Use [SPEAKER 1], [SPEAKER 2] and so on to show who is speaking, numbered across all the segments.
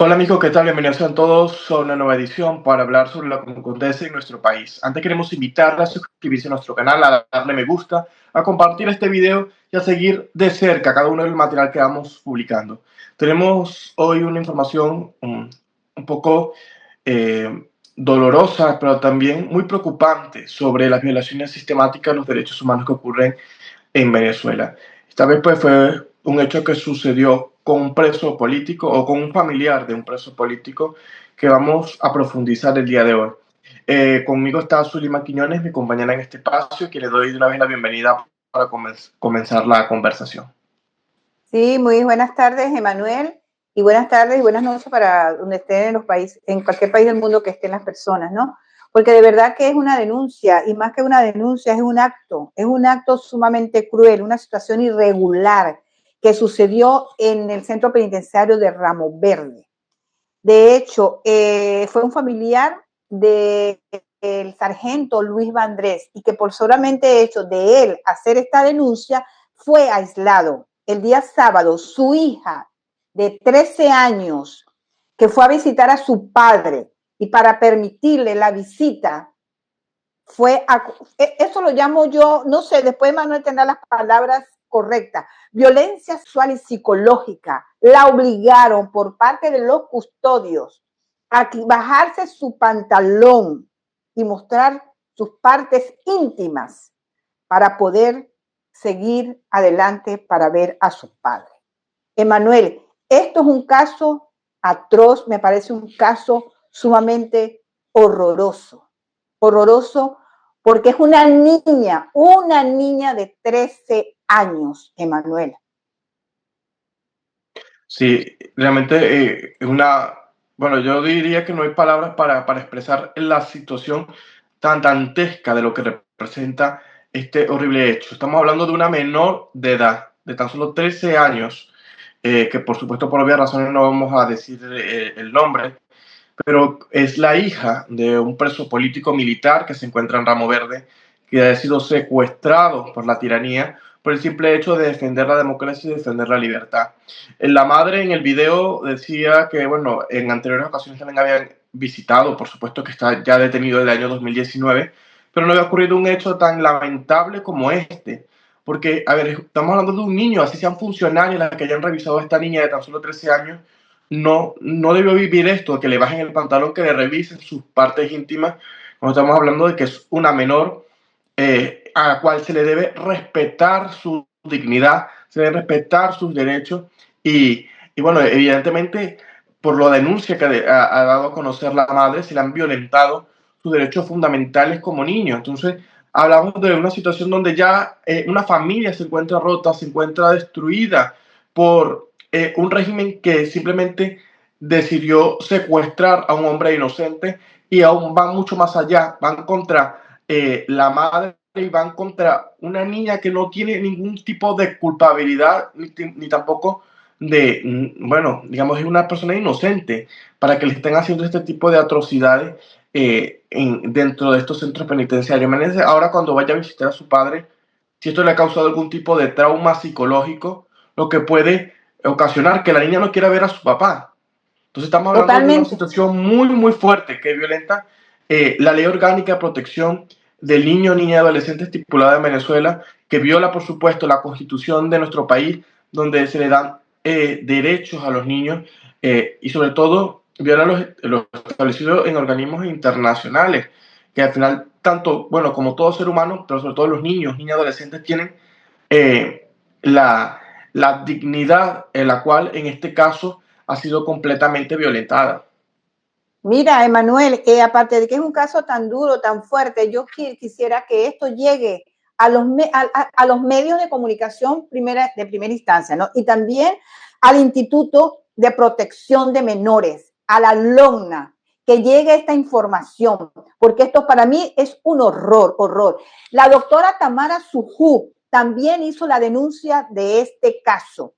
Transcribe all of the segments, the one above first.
[SPEAKER 1] Hola amigos, ¿qué tal? Bienvenidos a todos a una nueva edición para hablar sobre lo que acontece en nuestro país. Antes queremos invitarles a suscribirse a nuestro canal, a darle me gusta, a compartir este video y a seguir de cerca cada uno del material que vamos publicando. Tenemos hoy una información un poco dolorosa, pero también muy preocupante sobre las violaciones sistemáticas de los derechos humanos que ocurren en Venezuela. Esta vez pues fue un hecho que sucedió con un preso político o con un familiar de un preso político que vamos a profundizar el día de hoy. Conmigo está Zulima Quiñones, mi compañera en este espacio, que le doy de una vez la bienvenida para comenzar la conversación.
[SPEAKER 2] Sí, muy buenas tardes, Emanuel, y buenas tardes y buenas noches para donde estén en los países, en cualquier país del mundo que estén las personas, ¿no? Porque de verdad que es una denuncia, y más que una denuncia, es un acto sumamente cruel, una situación irregular que sucedió en el centro penitenciario de Ramo Verde. De hecho, fue un familiar del sargento Luis Vandrés, y que por solamente hecho de él hacer esta denuncia fue aislado. El día sábado, su hija de 13 años, que fue a visitar a su padre, y para permitirle la visita, eso lo llamo yo, no sé, después Manuel tendrá las palabras correctas, violencia sexual y psicológica. La obligaron por parte de los custodios a bajarse su pantalón y mostrar sus partes íntimas para poder seguir adelante para ver a sus padres. Emanuel, esto es un caso atroz, me parece un caso sumamente horroroso, horroroso, porque es una niña de 13 años, Emanuel.
[SPEAKER 1] Sí, realmente bueno, yo diría que no hay palabras para expresar la situación tan dantesca de lo que representa este horrible hecho. Estamos hablando de una menor de edad, de tan solo 13 años, que por supuesto por obvias razones no vamos a decir el nombre, pero es la hija de un preso político militar que se encuentra en Ramo Verde, que ha sido secuestrado por la tiranía por el simple hecho de defender la democracia y defender la libertad. La madre en el video decía que, bueno, en anteriores ocasiones también habían visitado, por supuesto que está ya detenido desde el año 2019, pero no había ocurrido un hecho tan lamentable como este. Porque, a ver, estamos hablando de un niño, así sean funcionarios las que hayan revisado a esta niña de tan solo 13 años, no debió vivir esto, que le bajen el pantalón, que le revisen sus partes íntimas, cuando estamos hablando de que es una menor a la cual se le debe respetar su dignidad, se debe respetar sus derechos y bueno, evidentemente por la denuncia que ha dado a conocer la madre, se le han violentado sus derechos fundamentales como niño. Entonces, hablamos de una situación donde ya una familia se encuentra rota, se encuentra destruida por un régimen que simplemente decidió secuestrar a un hombre inocente y aún van mucho más allá, van contra la madre y van contra una niña que no tiene ningún tipo de culpabilidad ni tampoco de, bueno, digamos, es una persona inocente para que le estén haciendo este tipo de atrocidades dentro de estos centros penitenciarios. Imagínense ahora cuando vaya a visitar a su padre, si esto le ha causado algún tipo de trauma psicológico, lo que puede ocasionar que la niña no quiera ver a su papá. Entonces estamos hablando de una
[SPEAKER 2] Totalmente.
[SPEAKER 1] situación muy, muy fuerte que violenta la ley orgánica de protección del niño, niña y adolescente estipulada en Venezuela, que viola, por supuesto, la constitución de nuestro país, donde se le dan derechos a los niños y sobre todo viola los establecidos en organismos internacionales, que al final, tanto, bueno, como todo ser humano, pero sobre todo los niños, niñas y adolescentes tienen eh, la, la dignidad en la cual en este caso ha sido completamente violentada.
[SPEAKER 2] Mira, Emanuel, aparte de que es un caso tan duro, tan fuerte, yo quisiera que esto llegue a a los medios de comunicación de primera instancia, ¿no? Y también al Instituto de Protección de Menores, a la LONNA, que llegue esta información, porque esto para mí es un horror. La doctora Tamara Sujú también hizo la denuncia de este caso.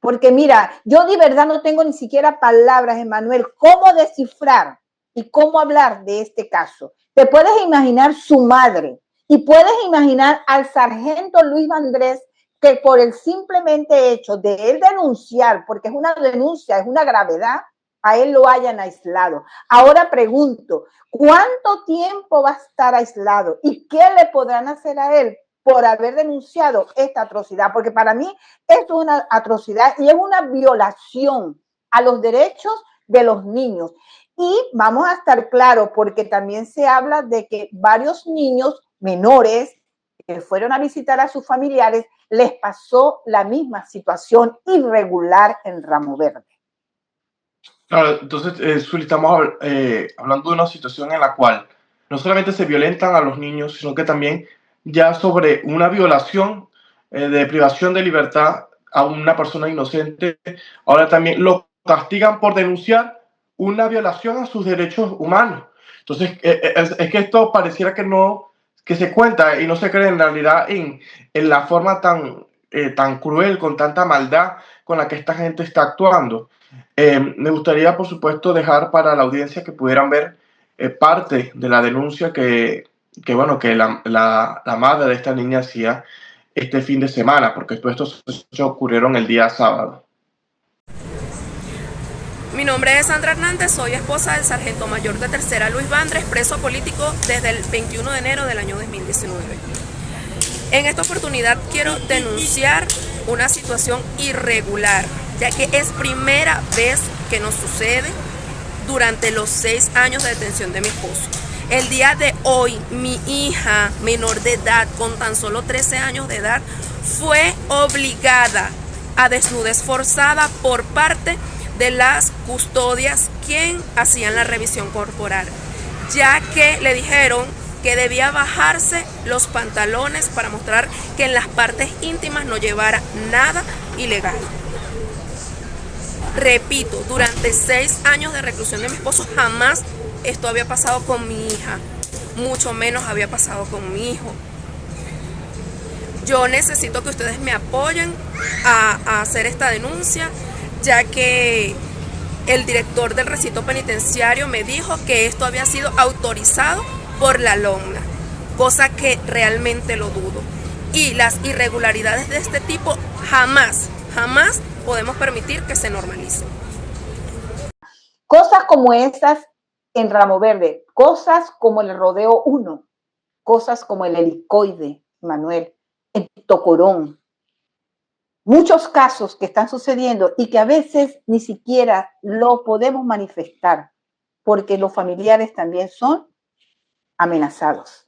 [SPEAKER 2] Porque mira, yo de verdad no tengo ni siquiera palabras, Emanuel, cómo descifrar y cómo hablar de este caso. Te puedes imaginar su madre y puedes imaginar al sargento Luis Vandrés, que por el simplemente hecho de él denunciar, porque es una denuncia, es una gravedad, a él lo hayan aislado. Ahora pregunto, ¿cuánto tiempo va a estar aislado? ¿Y qué le podrán hacer a él por haber denunciado esta atrocidad? Porque para mí esto es una atrocidad y es una violación a los derechos de los niños. Y vamos a estar claros, porque también se habla de que varios niños menores que fueron a visitar a sus familiares les pasó la misma situación irregular en Ramo Verde.
[SPEAKER 1] Claro, entonces, Zuli, estamos hablando de una situación en la cual no solamente se violentan a los niños, sino que también ya sobre una violación de privación de libertad a una persona inocente, ahora también lo castigan por denunciar una violación a sus derechos humanos. Entonces, es que esto pareciera que no, que se cuenta y no se cree en realidad en la forma tan cruel, con tanta maldad con la que esta gente está actuando. Me gustaría, por supuesto, dejar para la audiencia que pudieran ver parte de la denuncia que bueno, que la madre de esta niña hacía este fin de semana, porque todos estos hechos ocurrieron el día sábado.
[SPEAKER 3] Mi nombre es Sandra Hernández, soy esposa del sargento mayor de tercera Luis Vandres, preso político desde el 21 de enero del año 2019. En esta oportunidad quiero denunciar una situación irregular, ya que es primera vez que nos sucede durante los 6 años de detención de mi esposo. El día de hoy, mi hija menor de edad, con tan solo 13 años de edad, fue obligada a desnudez forzada por parte de las custodias quien hacían la revisión corporal, ya que le dijeron que debía bajarse los pantalones para mostrar que en las partes íntimas no llevara nada ilegal. Repito, durante 6 años de reclusión de mi esposo jamás esto había pasado con mi hija, mucho menos había pasado con mi hijo. Yo necesito que ustedes me apoyen a hacer esta denuncia, ya que el director del recinto penitenciario me dijo que esto había sido autorizado por la LOMNA, cosa que realmente lo dudo. Y las irregularidades de este tipo jamás podemos permitir que se normalicen.
[SPEAKER 2] Cosas como estas en Ramo Verde, cosas como el Rodeo 1, cosas como el Helicoide, Manuel, el Tocorón. Muchos casos que están sucediendo y que a veces ni siquiera lo podemos manifestar porque los familiares también son amenazados.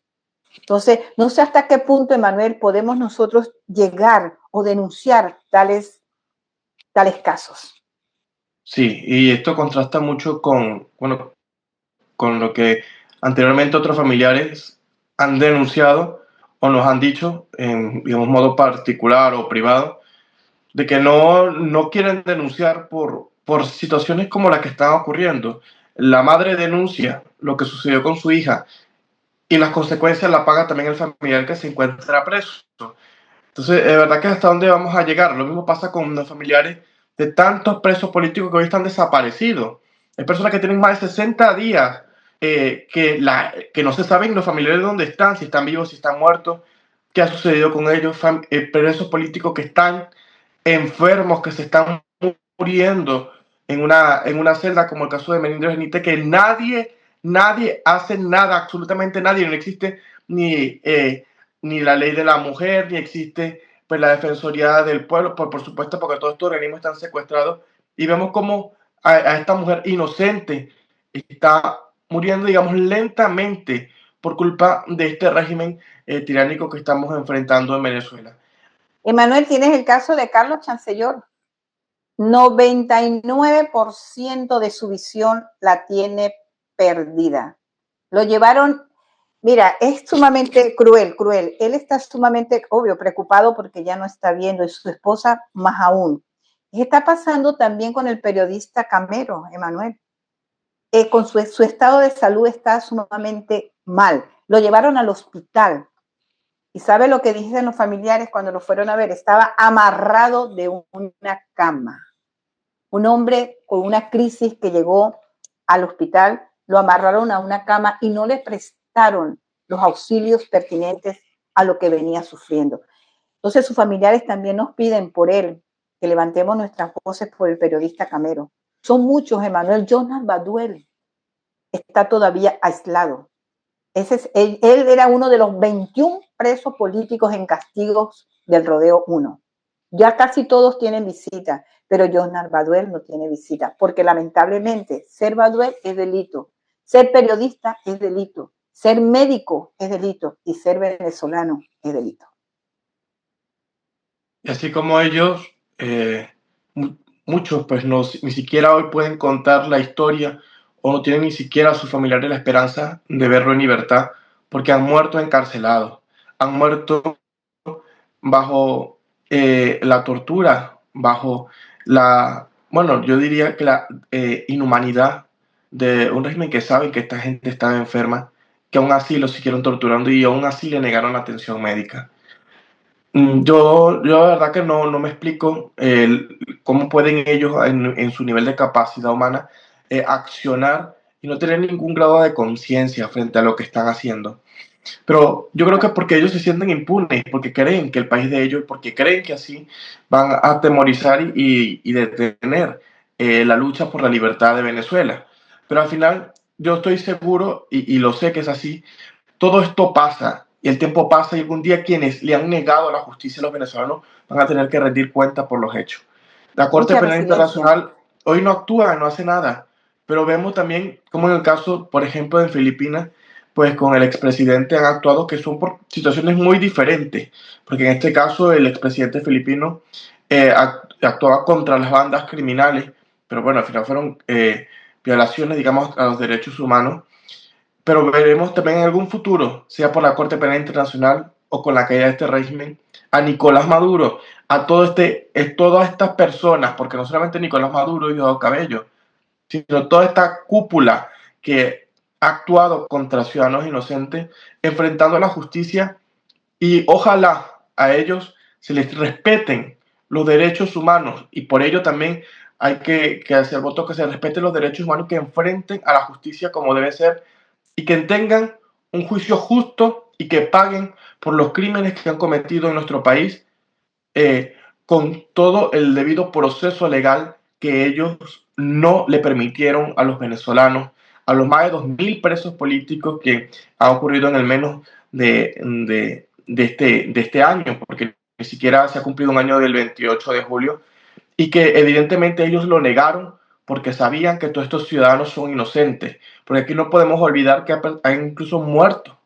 [SPEAKER 2] Entonces, no sé hasta qué punto, Emanuel, podemos nosotros llegar o denunciar tales casos.
[SPEAKER 1] Sí, y esto contrasta mucho bueno, con lo que anteriormente otros familiares han denunciado o nos han dicho en, digamos, modo particular o privado, de que no quieren denunciar por situaciones como la que están ocurriendo. La madre denuncia lo que sucedió con su hija y las consecuencias la paga también el familiar que se encuentra preso. Entonces, de verdad que hasta dónde vamos a llegar. Lo mismo pasa con los familiares de tantos presos políticos que hoy están desaparecidos. Hay personas que tienen más de 60 días que no se saben los familiares dónde están, si están vivos, si están muertos, qué ha sucedido con ellos, presos políticos que están enfermos, que se están muriendo en una celda, como el caso de Melindres Benítez, que nadie hace nada, absolutamente nadie, no existe ni la ley de la mujer, ni existe pues la Defensoría del Pueblo, por supuesto, porque todos estos organismos están secuestrados, y vemos cómo a esta mujer inocente está muriendo, digamos, lentamente por culpa de este régimen tiránico que estamos enfrentando en Venezuela.
[SPEAKER 2] Emanuel, tienes el caso de Carlos Chancellor. 99% de su visión la tiene perdida. Lo llevaron, mira, es sumamente cruel. Él está sumamente, obvio, preocupado porque ya no está viendo, y su esposa más aún. Y está pasando también con el periodista Camero, Emanuel. Con su estado de salud está sumamente mal. Lo llevaron al hospital. ¿Y sabe lo que dicen los familiares cuando lo fueron a ver? Estaba amarrado de una cama. Un hombre con una crisis que llegó al hospital, lo amarraron a una cama y no le prestaron los auxilios pertinentes a lo que venía sufriendo. Entonces sus familiares también nos piden por él que levantemos nuestras voces por el periodista Camero. son muchos, Emanuel. Jonas Baduel está todavía aislado. Él era uno de los 21 presos políticos en castigos del Rodeo 1. Ya casi todos tienen visita, pero Jonas Baduel no tiene visita, porque lamentablemente ser Baduel es delito, ser periodista es delito, ser médico es delito y ser venezolano es delito.
[SPEAKER 1] Y así como ellos, muchos pues ni siquiera hoy pueden contar la historia o no tienen ni siquiera a sus familiares la esperanza de verlo en libertad porque han muerto encarcelados, han muerto bajo la tortura, bajo bueno, yo diría que la inhumanidad de un régimen que sabe que esta gente estaba enferma, que aún así lo siguieron torturando y aún así le negaron la atención médica. Yo la verdad que no me explico cómo pueden ellos en su nivel de capacidad humana accionar y no tener ningún grado de conciencia frente a lo que están haciendo. Pero yo creo que porque ellos se sienten impunes, porque creen que el país de ellos, porque creen que así van a atemorizar y detener la lucha por la libertad de Venezuela. Pero al final yo estoy seguro y lo sé que es así, todo esto pasa y el tiempo pasa y algún día quienes le han negado la justicia a los venezolanos van a tener que rendir cuenta por los hechos. La Corte Penal Internacional hoy no actúa, no hace nada, pero vemos también como en el caso, por ejemplo, en Filipinas, pues con el expresidente han actuado que son por situaciones muy diferentes, porque en este caso el expresidente filipino actuaba contra las bandas criminales, pero bueno, al final fueron violaciones, digamos, a los derechos humanos. Pero veremos también en algún futuro, sea por la Corte Penal Internacional o con la caída de este régimen, a Nicolás Maduro, a todas estas personas, porque no solamente Nicolás Maduro y Diosdado Cabello, sino toda esta cúpula que ha actuado contra ciudadanos inocentes, enfrentando a la justicia, y ojalá a ellos se les respeten los derechos humanos, y por ello también hay que hacer voto que se respeten los derechos humanos, que enfrenten a la justicia como debe ser, y que tengan un juicio justo y que paguen por los crímenes que han cometido en nuestro país con todo el debido proceso legal que ellos no le permitieron a los venezolanos, a los más de 2.000 presos políticos que ha ocurrido en el menos de este año, porque ni siquiera se ha cumplido un año del 28 de julio, y que evidentemente ellos lo negaron porque sabían que todos estos ciudadanos son inocentes, porque aquí no podemos olvidar que han incluso muerto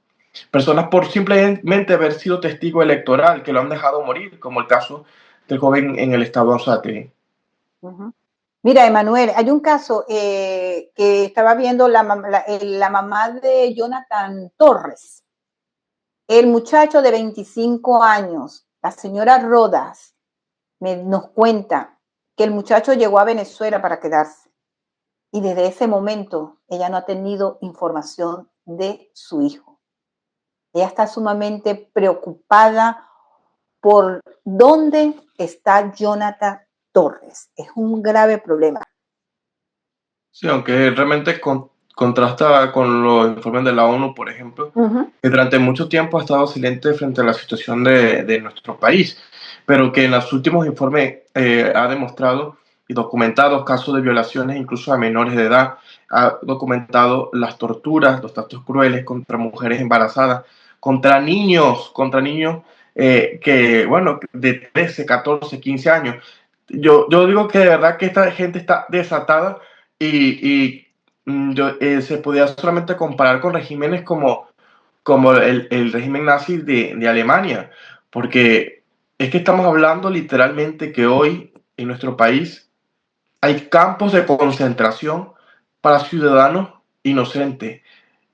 [SPEAKER 1] personas por simplemente haber sido testigo electoral, que lo han dejado morir, como el caso del joven en el estado de Anzoátegui.
[SPEAKER 2] Mira, Emanuel, hay un caso que estaba viendo la mamá de Jonathan Torres, el muchacho de 25 años, la señora Rodas, nos cuenta que el muchacho llegó a Venezuela para quedarse y desde ese momento ella no ha tenido información de su hijo. Ella está sumamente preocupada por dónde está Jonathan Torres. Es un grave problema.
[SPEAKER 1] Sí, aunque realmente contrasta con los informes de la ONU, por ejemplo, que durante mucho tiempo ha estado silente frente a la situación de nuestro país, pero que en los últimos informes ha demostrado y documentado casos de violaciones incluso a menores de edad, ha documentado las torturas, los tratos crueles contra mujeres embarazadas, contra niños que, bueno, de 13, 14, 15 años. Yo digo que de verdad que esta gente está desatada y se podía solamente comparar con regímenes como el régimen nazi de Alemania, porque es que estamos hablando literalmente que hoy en nuestro país hay campos de concentración para ciudadanos inocentes.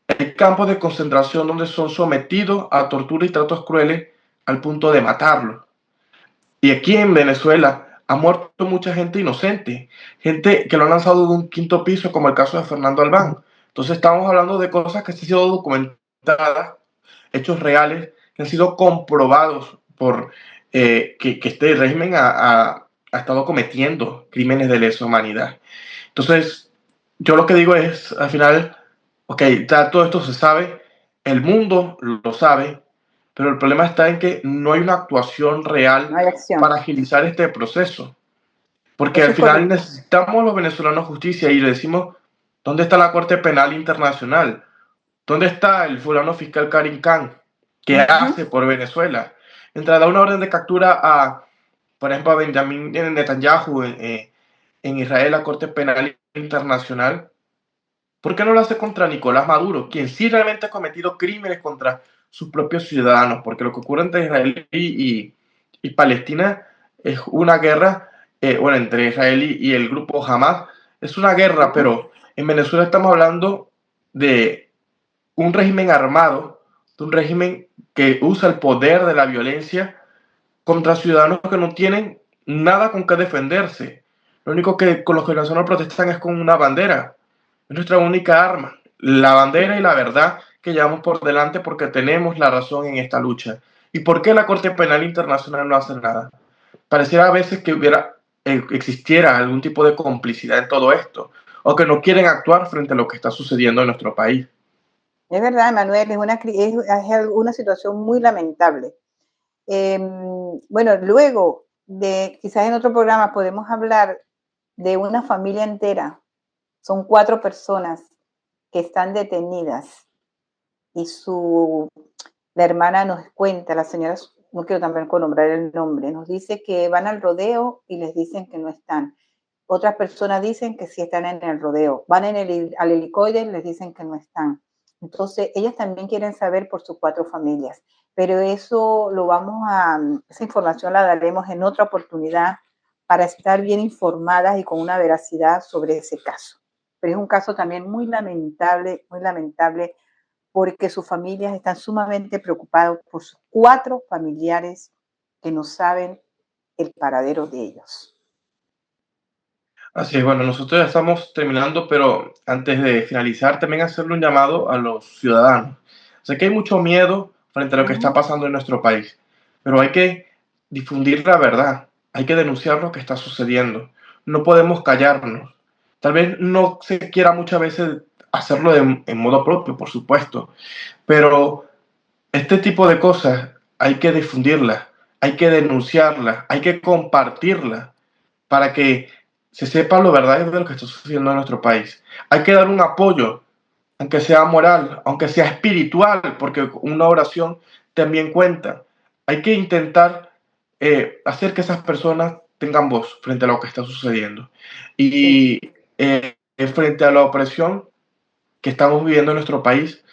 [SPEAKER 1] Hay campos de concentración donde son sometidos a tortura y tratos crueles al punto de matarlos. Y aquí en Venezuela ha muerto mucha gente inocente, gente que lo han lanzado de un quinto piso, como el caso de Fernando Albán. Entonces estamos hablando de cosas que han sido documentadas, hechos reales, que han sido comprobados por que este régimen ha estado cometiendo crímenes de lesa humanidad. Entonces, yo lo que digo es, al final, ok, ya todo esto se sabe, el mundo lo sabe, pero el problema está en que no hay una actuación real para agilizar este proceso. porque
[SPEAKER 2] Eso
[SPEAKER 1] al
[SPEAKER 2] es
[SPEAKER 1] final
[SPEAKER 2] correcto.
[SPEAKER 1] necesitamos los venezolanos justicia y le decimos, ¿dónde está la Corte Penal Internacional? ¿Dónde está el fulano fiscal Karim Khan? ¿Qué
[SPEAKER 2] Ujú.
[SPEAKER 1] hace por Venezuela? Mientras da una orden de captura a, por ejemplo, a Benjamin Netanyahu en Israel, la Corte Penal Internacional, ¿por qué no lo hace contra Nicolás Maduro, quien sí realmente ha cometido crímenes contra sus propios ciudadanos? Porque lo que ocurre entre Israel y Palestina es una guerra, bueno, entre Israel y el grupo Hamas, es una guerra,
[SPEAKER 2] Ujú.
[SPEAKER 1] pero en Venezuela estamos hablando de un régimen armado, de un régimen que usa el poder de la violencia contra ciudadanos que no tienen nada con qué defenderse. Lo único que con los que los venezolanos protestan es con una bandera. Es nuestra única arma, la bandera y la verdad que llevamos por delante porque tenemos la razón en esta lucha. ¿Y por qué la Corte Penal Internacional no hace nada? Pareciera a veces que existiera algún tipo de complicidad en todo esto, o que no quieren actuar frente a lo que está sucediendo en nuestro país.
[SPEAKER 2] Es verdad, Manuel, es una situación muy lamentable. Bueno, luego de, quizás en otro programa podemos hablar de una familia entera. Son 4 personas que están detenidas y la hermana nos cuenta, la señora, no quiero tampoco nombrar el nombre, nos dice que van al rodeo y les dicen que no están. Otras personas dicen que sí están en el rodeo. Van al helicoide y les dicen que no están. Entonces, ellas también quieren saber por sus 4 familias. Pero eso esa información la daremos en otra oportunidad para estar bien informadas y con una veracidad sobre ese caso. Pero es un caso también muy lamentable, porque sus familias están sumamente preocupados por sus 4 familiares que no saben el paradero de ellos.
[SPEAKER 1] Así es, bueno, nosotros ya estamos terminando, pero antes de finalizar, también hacerle un llamado a los ciudadanos. Sé que hay mucho miedo frente a lo que está
[SPEAKER 2] Ujú.
[SPEAKER 1] pasando en nuestro país, pero hay que difundir la verdad, hay que denunciar lo que está sucediendo. No podemos callarnos. Tal vez no se quiera muchas veces hacerlo en modo propio, por supuesto, pero este tipo de cosas hay que difundirlas, hay que denunciarlas, hay que compartirlas para que se sepa lo verdadero de lo que está sucediendo en nuestro país. Hay que dar un apoyo, aunque sea moral, aunque sea espiritual, porque una oración también cuenta. Hay que intentar hacer que esas personas tengan voz frente a lo que está sucediendo.
[SPEAKER 2] Sí.
[SPEAKER 1] Y frente a la opresión que estamos viviendo en nuestro país,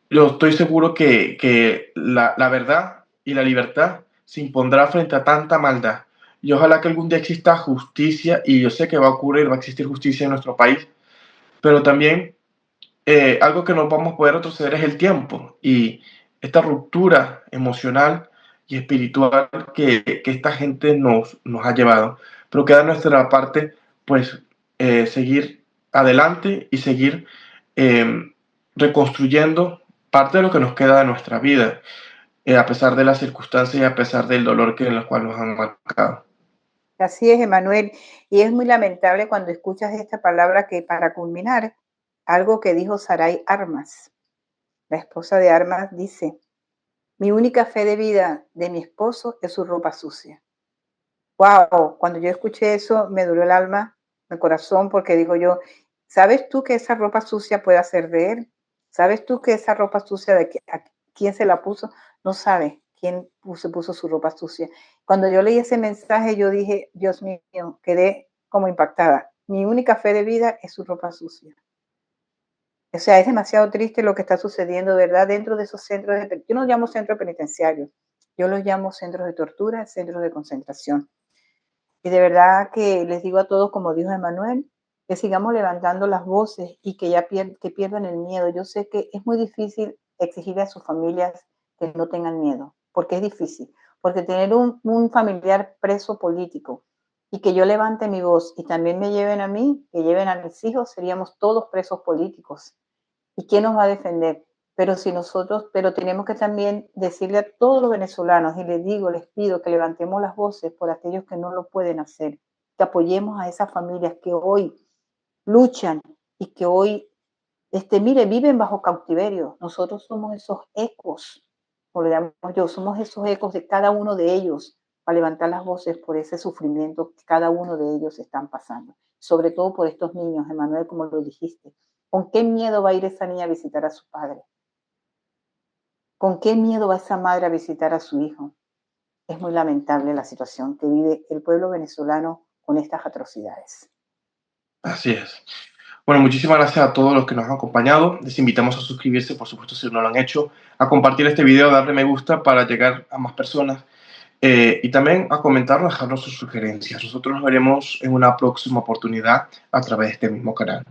[SPEAKER 1] yo estoy seguro que la verdad y la libertad se impondrá frente a tanta maldad. Y ojalá que algún día exista justicia, y yo sé que va a ocurrir, va a existir justicia en nuestro país, pero también algo que no vamos a poder retroceder es el tiempo y esta ruptura emocional y espiritual que esta gente nos ha llevado. Pero queda de nuestra parte, pues, seguir adelante y seguir eh, reconstruyendo parte de lo que nos queda de nuestra vida, a pesar de las circunstancias y a pesar del dolor en el cual nos han marcado.
[SPEAKER 2] Así es, Emanuel. Y es muy lamentable cuando escuchas esta palabra que, para culminar, algo que dijo Saray Armas, la esposa de Armas, dice: mi única fe de vida de mi esposo es su ropa sucia. Wow, cuando yo escuché eso me dolió el alma, el corazón, porque digo yo, ¿sabes tú que esa ropa sucia puede ser de él? ¿Sabes tú que esa ropa sucia a quién se la puso? No sabe quién puso su ropa sucia. Cuando yo leí ese mensaje, yo dije, Dios mío, quedé como impactada. Mi única fe de vida es su ropa sucia. O sea, es demasiado triste lo que está sucediendo, ¿verdad? Dentro de esos yo no los llamo centros penitenciarios, yo los llamo centros de tortura, centros de concentración. Y de verdad que les digo a todos, como dijo Emanuel, que sigamos levantando las voces y que pierdan el miedo. Yo sé que es muy difícil exigirle a sus familias que no tengan miedo, porque es difícil, porque tener un familiar preso político y que yo levante mi voz y también me lleven a mí, que lleven a mis hijos, seríamos todos presos políticos. ¿Y quién nos va a defender? Pero tenemos que también decirle a todos los venezolanos, y les digo, les pido que levantemos las voces por aquellos que no lo pueden hacer, que apoyemos a esas familias que hoy luchan y que hoy, mire, viven bajo cautiverio. Nosotros somos esos ecos, como le llamo yo, somos esos ecos de cada uno de ellos, para levantar las voces por ese sufrimiento que cada uno de ellos están pasando. Sobre todo por estos niños, Emanuel, como lo dijiste. ¿Con qué miedo va a ir esa niña a visitar a su padre? ¿Con qué miedo va esa madre a visitar a su hijo? Es muy lamentable la situación que vive el pueblo venezolano con estas atrocidades.
[SPEAKER 1] Así es. Bueno, muchísimas gracias a todos los que nos han acompañado. Les invitamos a suscribirse, por supuesto, si no lo han hecho, a compartir este video, a darle me gusta para llegar a más personas y también a comentarnos, dejarnos sus sugerencias. Nosotros nos veremos en una próxima oportunidad a través de este mismo canal.